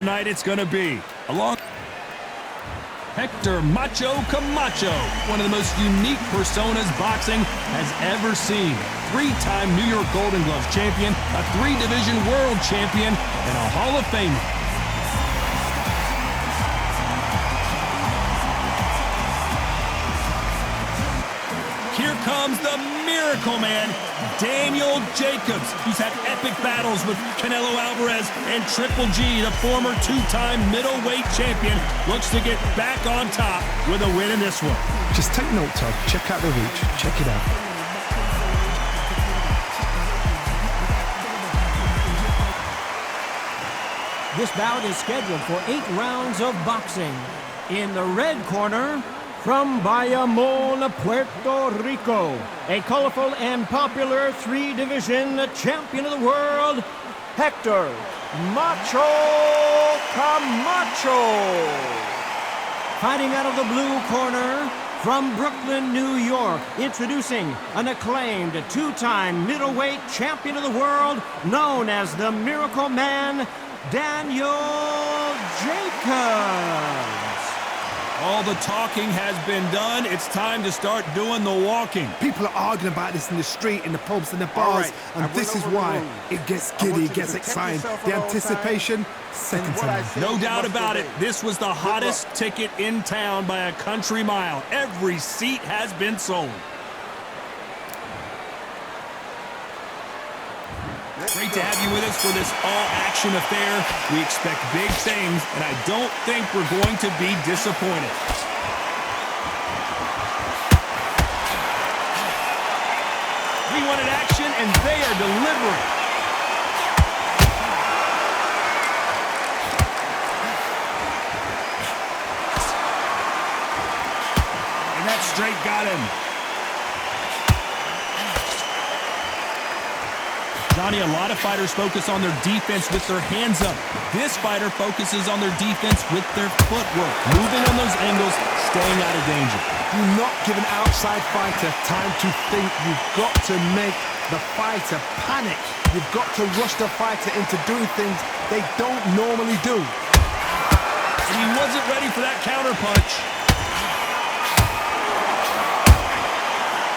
Tonight it's going to be along Hector Macho Camacho, one of the most unique personas boxing has ever seen. Three-time New York Golden Gloves champion, a three-division world champion, and a Hall of Famer. Here comes the Miracle Man, Daniel Jacobs. He's had epic battles with Canelo Alvarez and Triple G, the former two-time middleweight champion. Looks to get back on top with a win in this one. Just take note, Todd. Check out the reach. Check it out. This bout is scheduled for 8 rounds of boxing. In the red corner, from Bayamon, Puerto Rico, a colorful and popular three-division champion of the world, Hector Macho Camacho. Fighting out of the blue corner, from Brooklyn, New York, introducing an acclaimed two-time middleweight champion of the world, known as the Miracle Man, Daniel Jacobs. All the talking has been done. It's time to start doing the walking. People are arguing about this in the street, in the pubs, and the bars, and this is why it gets giddy, it gets exciting. The anticipation, second to none. No doubt about it. This was the hottest ticket in town by a country mile. Every seat has been sold. Great to have you with us for this all-action affair. We expect big things, and I don't think we're going to be disappointed. We wanted action, and they are delivering. And that straight got him. Johnny, a lot of fighters focus on their defense with their hands up. This fighter focuses on their defense with their footwork, moving on those angles, staying out of danger. Do not give an outside fighter time to think. You've got to make the fighter panic. You've got to rush the fighter into doing things they don't normally do. And he wasn't ready for that counter punch.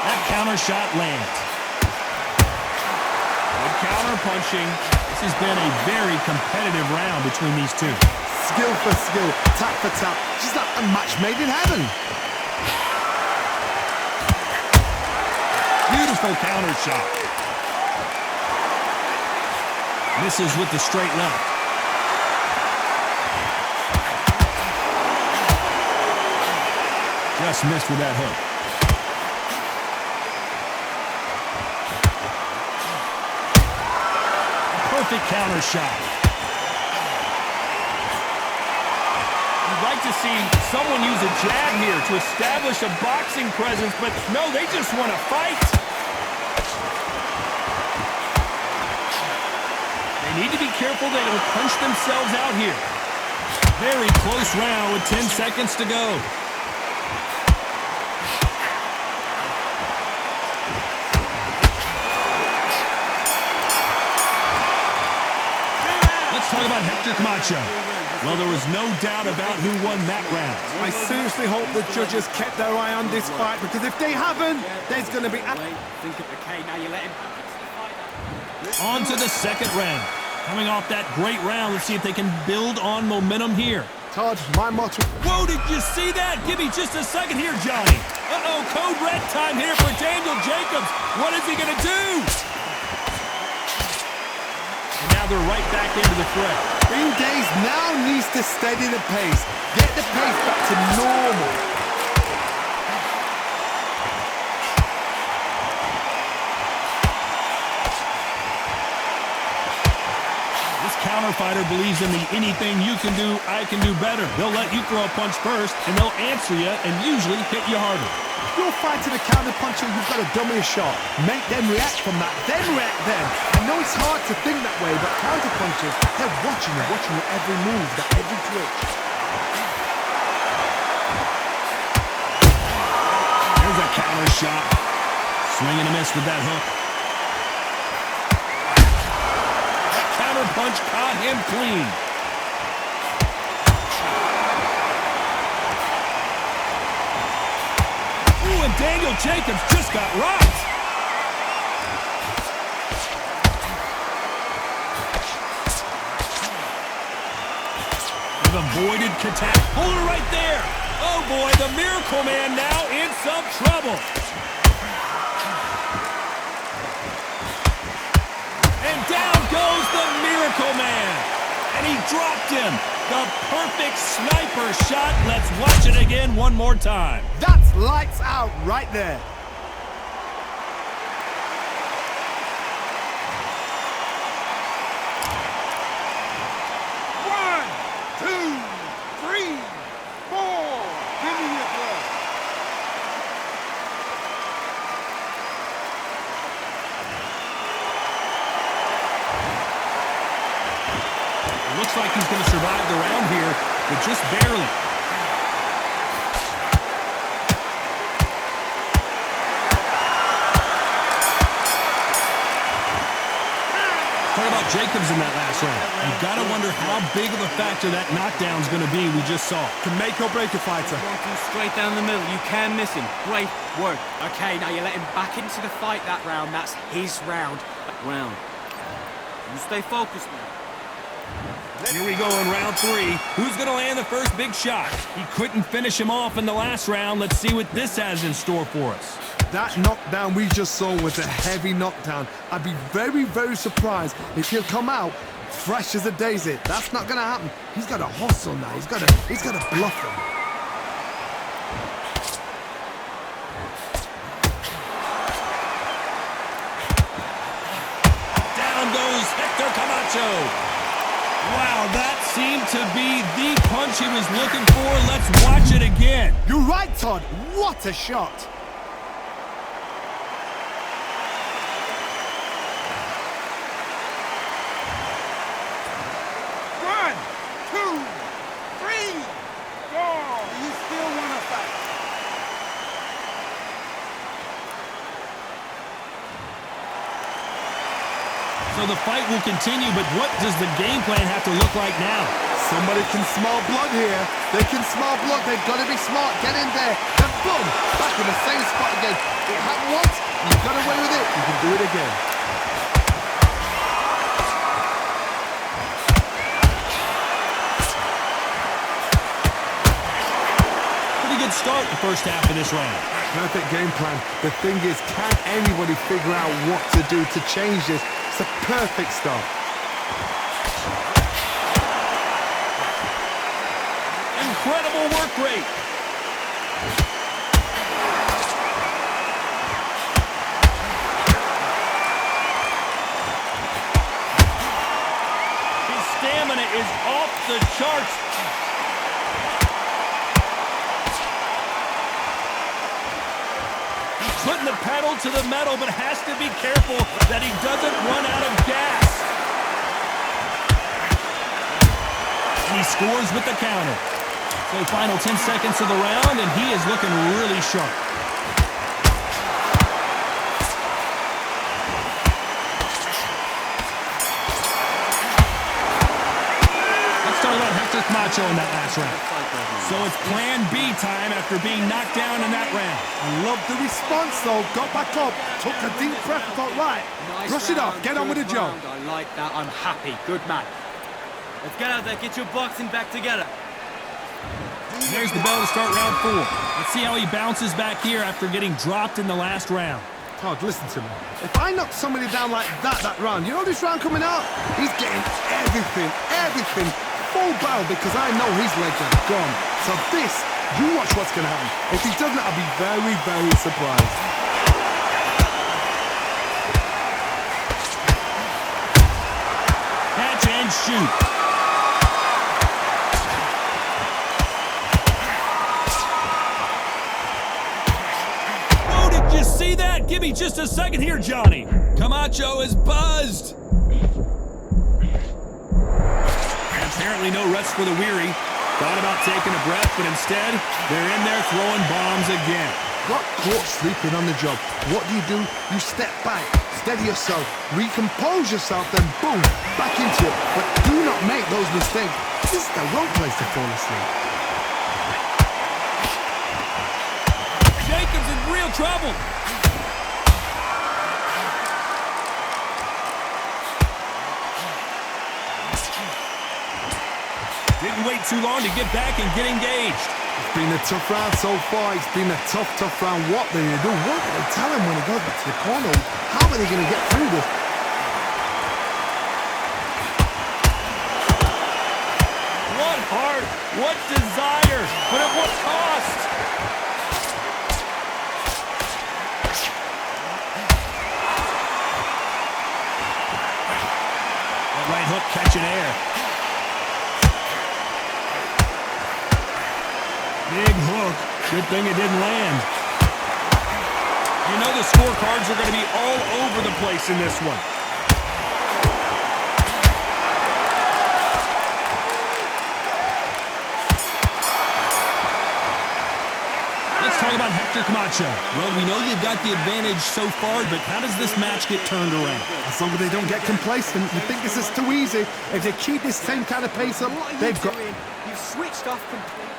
That counter shot lands. Counter punching. This has been a very competitive round between these two. Skill for skill, tap for tap. Just like a match made in heaven. Beautiful counter shot. Misses with the straight left. Just missed with that hook. Perfect counter shot. You'd like to see someone use a jab here to establish a boxing presence, but no, they just want to fight. They need to be careful they don't punch themselves out here. Very close round with 10 seconds to go. Talk about Hector Camacho. Well, there was no doubt about who won that round. I seriously hope the judges kept their eye on this fight, because if they haven't, there's going to be... On to the second round. Coming off that great round, let's see if they can build on momentum here. Todd, my motto... Whoa, did you see that? Give me just a second here, Johnny. Uh-oh, code red time here for Daniel Jacobs. What is he going to do? And now they're right back into the fray. Green Days now needs to steady the pace. Get the pace back to normal. This counter fighter believes in the anything you can do, I can do better. They'll let you throw a punch first, and they'll answer you and usually hit you harder. If you're fighting a counter puncher, you've got to dummy a shot. Make them react from that, then react then. I know it's hard to think that way, but counter punchers, they're watching your every move, every twitch. Here's a counter shot. Swing and a miss with that hook. That counter punch caught him clean. Daniel Jacobs just got rocked. They've avoided Katak. Hold her right there. Oh, boy, the Miracle Man now in some trouble. And down goes the Miracle Man. And he dropped him. The perfect sniper shot. Let's watch it again one more time. That's lights out right there. One, two, three, four. Give me your glove. Looks like he's going to survive the round here, but just barely. Talk about Jacobs in that last round. You've got to wonder how big of a factor that knockdown's going to be we just saw. Can make or break a fighter. Walking straight down the middle, you can miss him. Great work. Okay, now you let him back into the fight that round. That's his round. You stay focused now. Here we go in round 3. Who's going to land the first big shot? He couldn't finish him off in the last round. Let's see what this has in store for us. That knockdown we just saw was a heavy knockdown. I'd be very, very surprised if he'll come out fresh as a daisy. That's not going to happen. He's got to hustle now. He's got to bluff him. Down goes Hector Camacho. Wow, that seemed to be the punch he was looking for. Let's watch it again. You're right, Todd. What a shot. One, two, three, four. You still want to fight? So the fight will continue, but what does the game plan have to look like now? Somebody can smell blood here. They can smell blood. They've got to be smart. Get in there. And boom, back in the same spot again. It happened once. You got away with it. You can do it again. Pretty good start the first half of this round. Perfect game plan. The thing is, can anybody figure out what to do to change this? It's a perfect start. Incredible work rate. His stamina is off the charts. He's putting the pedal to the metal, but has to be careful that he doesn't run out of gas. And he scores with the counter. So final 10 seconds of the round, and he is looking really sharp. Let's talk about Hector Camacho in that last round. So it's plan B time after being knocked down in that round. I love the response, though. Got back up, took a deep breath, thought, right, brush it off, get on with the job. I like that. I'm happy. Good man. Let's get out there. Get your boxing back together. There's the bell to start round 4. Let's see how he bounces back here after getting dropped in the last round. Todd, listen to me. If I knock somebody down like that round, you know this round coming out? He's getting everything, full barrel, because I know his legs are gone. So this, you watch what's going to happen. If he doesn't, I'll be very, very surprised. Catch and shoot. See that? Give me just a second here, Johnny. Camacho is buzzed. Apparently no rest for the weary. Thought about taking a breath, but instead, they're in there throwing bombs again. Got caught sleeping on the job. What do? You step back, steady yourself, recompose yourself, then boom, back into it. But do not make those mistakes. This is the wrong place to fall asleep. Jacobs in real trouble. Didn't wait too long to get back and get engaged. It's been a tough round so far. It's been a tough round. What are they going to do? What are they tell him when he goes back to the corner? How are they going to get through this? What heart, what desire, but at what cost? That right hook catching air. Big hook. Good thing it didn't land. You know the scorecards are going to be all over the place in this one. Let's talk about Hector Camacho. Well, we know you've got the advantage so far, but how does this match get turned around? As long as they don't get complacent, you think this is too easy. If they keep this same kind of pace up, they've got... You've switched off completely.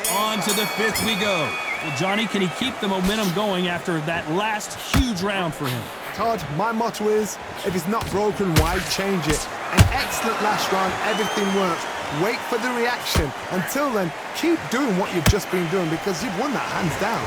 On to the fifth we go. Well, Johnny, can he keep the momentum going after that last huge round for him? Todd, my motto is, if it's not broken, why change it? An excellent last round, everything works. Wait for the reaction. Until then, keep doing what you've just been doing because you've won that hands down.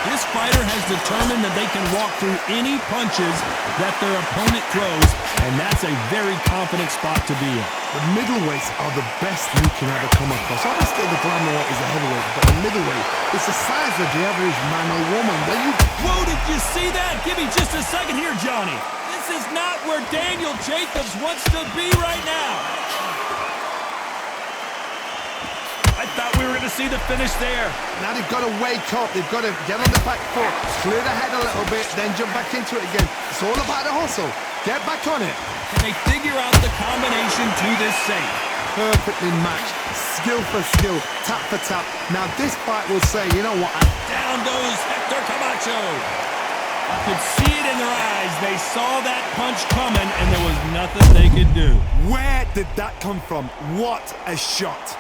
This fighter has determined that they can walk through any punches that their opponent throws, and that's a very confident spot to be in. The middleweights are the best you can ever come across. Obviously, the glamour is a heavyweight, but the middleweight is the size of the average man or woman. Whoa, did you see that? Give me just a second here, Johnny. This is not where Daniel Jacobs wants to be right now. I thought we were going to see the finish there. Now they've got to wake up. They've got to get on the back foot, clear the head a little bit, then jump back into it again. It's all about the hustle. Get back on it. Can they figure out the combination to this safe? Perfectly matched. Skill for skill, tap for tap. Now this fight will say, you know what? Down goes Hector Camacho. I could see it in their eyes. They saw that punch coming, and there was nothing they could do. Where did that come from? What a shot.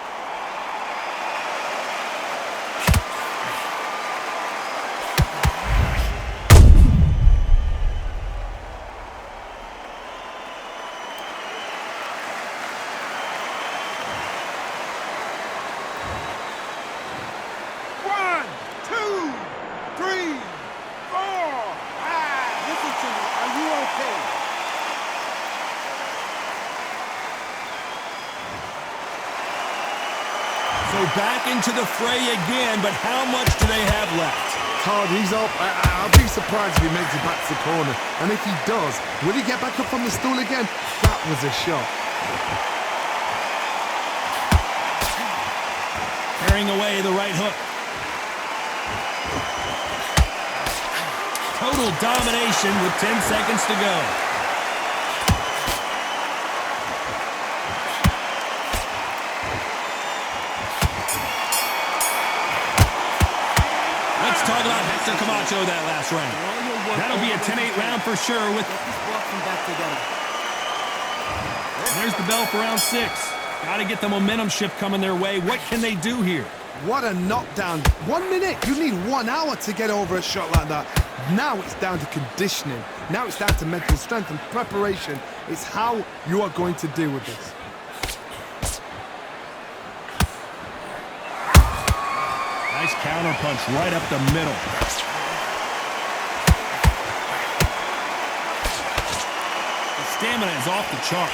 So back into the fray again, but how much do they have left? Todd, he's up. I'll be surprised if he makes it back to the corner. And if he does, will he get back up on the stool again? That was a shot. Carrying away the right hook. Total domination with 10 seconds to go. Talk about Hector Camacho that last round. That'll be a 10-8 round for sure. With there's the bell for round 6. Got to get the momentum shift coming their way. What can they do here? What a knockdown. 1 minute. You need 1 hour to get over a shot like that. Now it's down to conditioning. Now it's down to mental strength and preparation. It's how you are going to deal with this. Nice counter punch right up the middle. The stamina is off the charts.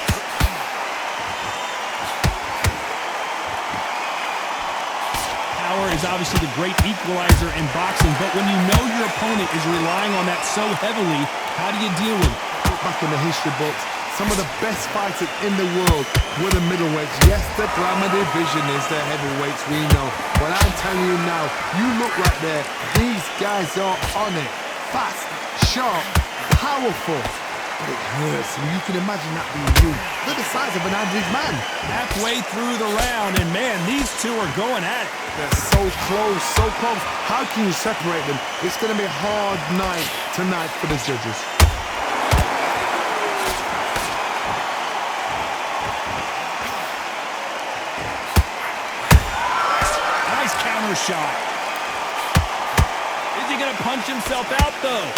Power is obviously the great equalizer in boxing, but when you know your opponent is relying on that so heavily, how do you deal with it? Look back in the history books. Some of the best fighters in the world were the middleweights. Yes, the glamour division is the heavyweights, we know. But I'm telling you now, you look right there, these guys are on it. Fast, sharp, powerful. But it hurts, and you can imagine that being you. They're the size of an average man. Halfway through the round, and man, these two are going at it. They're so close, so close. How can you separate them? It's going to be a hard night tonight for the judges. shot. Is he going to punch himself out, though?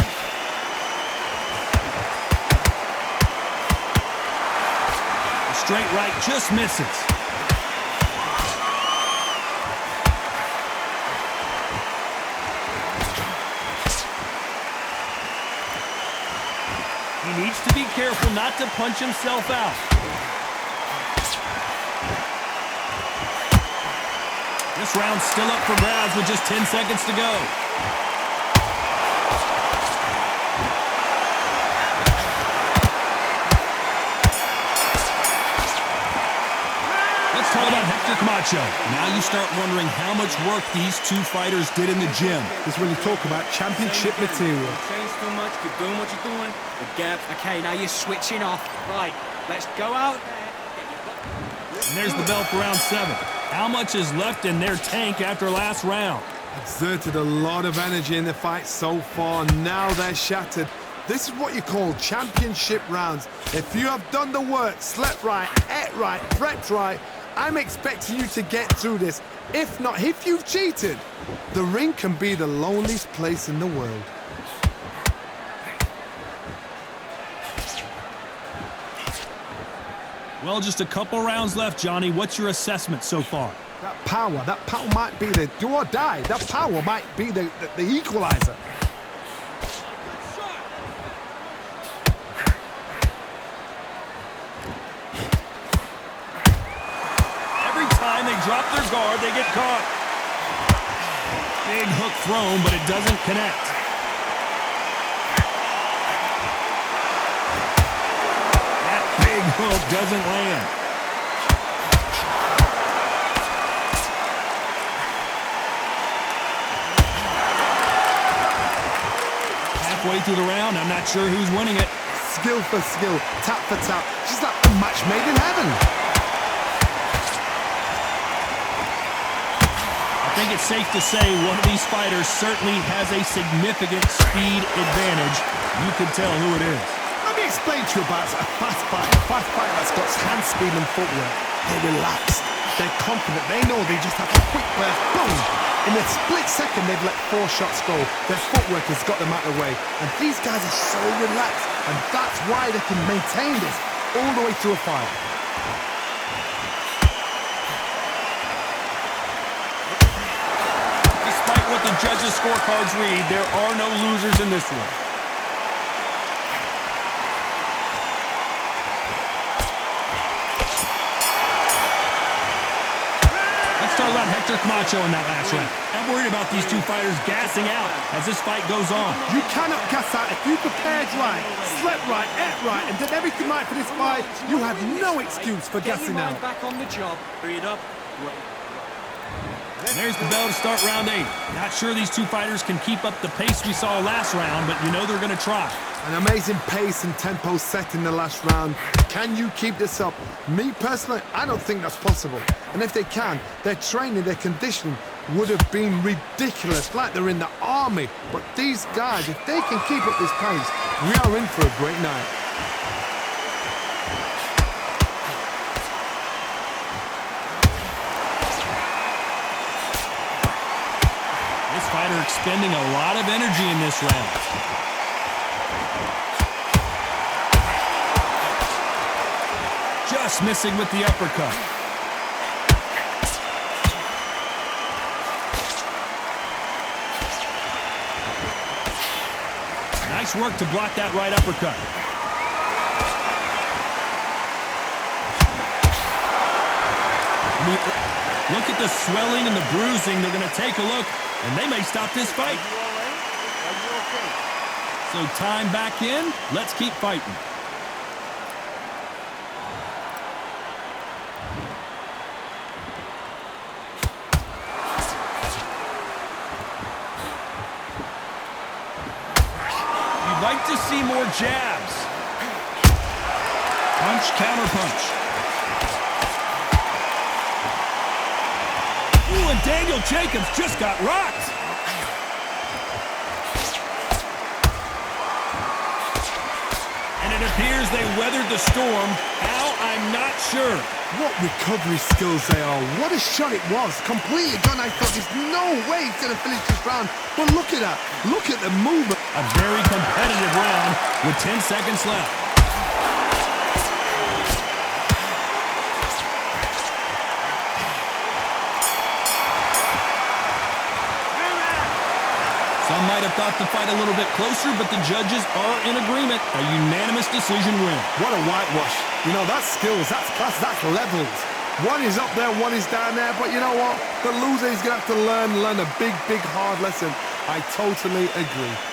The straight right just misses. He needs to be careful not to punch himself out. This round's still up for grabs with just 10 seconds to go. Let's talk about Hector Camacho. Now you start wondering how much work these two fighters did in the gym. This is when you talk about championship material. Changed too much, keep doing what you're doing. The gap. Okay, now you're switching off. Right, let's go out there. And there's the bell for round 7. How much is left in their tank after last round? Exerted a lot of energy in the fight so far. Now they're shattered. This is what you call championship rounds. If you have done the work, slept right, ate right, prepped right, I'm expecting you to get through this. If not, if you've cheated, the ring can be the loneliest place in the world. Well, just a couple rounds left, Johnny. What's your assessment so far? That power might be the do or die. That power might be the equalizer. Every time they drop their guard, they get caught. Big hook thrown, but it doesn't connect. That big hook doesn't land. Halfway through the round, I'm not sure who's winning it. Skill for skill, tap for tap. She's like a match made in heaven. I think it's safe to say one of these fighters certainly has a significant speed advantage. You can tell who it is. Let me explain to you about a fast fighter that's got hand speed and footwork. They're relaxed, they're confident, they know they just have a quick burst, boom! In a split second, they've let 4 shots go. Their footwork has got them out of the way. And these guys are so relaxed, and that's why they can maintain this all the way through a fight. Despite what the judges' scorecards read, there are no losers in this one. Let's talk about Hector Camacho in that last round. I'm worried about these two fighters gassing out as this fight goes on. You cannot gas out if you prepared right, slept right, ate right, and did everything right for this fight. You have no excuse for Get your gassing mind out. back on the job. Read up. And there's the bell to start round 8. Not sure these two fighters can keep up the pace we saw last round, but you know they're going to try. An amazing pace and tempo set in the last round. Can you keep this up? Me personally, I don't think that's possible. And if they can, their training, their conditioning would have been ridiculous, like they're in the army. But these guys, if they can keep up this pace, we are in for a great night. This fighter expending a lot of energy in this round. Just missing with the uppercut. Nice work to block that right uppercut. Look at the swelling and the bruising. They're going to take a look, and they may stop this fight. So time back in. Let's keep fighting. You'd like to see more jabs. Punch, counter punch. Ooh, and Daniel Jacobs just got rocked. And it appears they weathered the storm. How? I'm not sure. What recovery skills they are. What a shot it was. Completely done. I thought there's no way he's going to finish this round. But look at that. Look at the movement. A very competitive round with 10 seconds left. Some might have thought the fight a little bit closer, but the judges are in agreement. A unanimous decision win. What a whitewash. You know, that's skills, that's class, that's levels. One is up there, one is down there, but you know what? The loser is going to have to learn a big, big, hard lesson. I totally agree.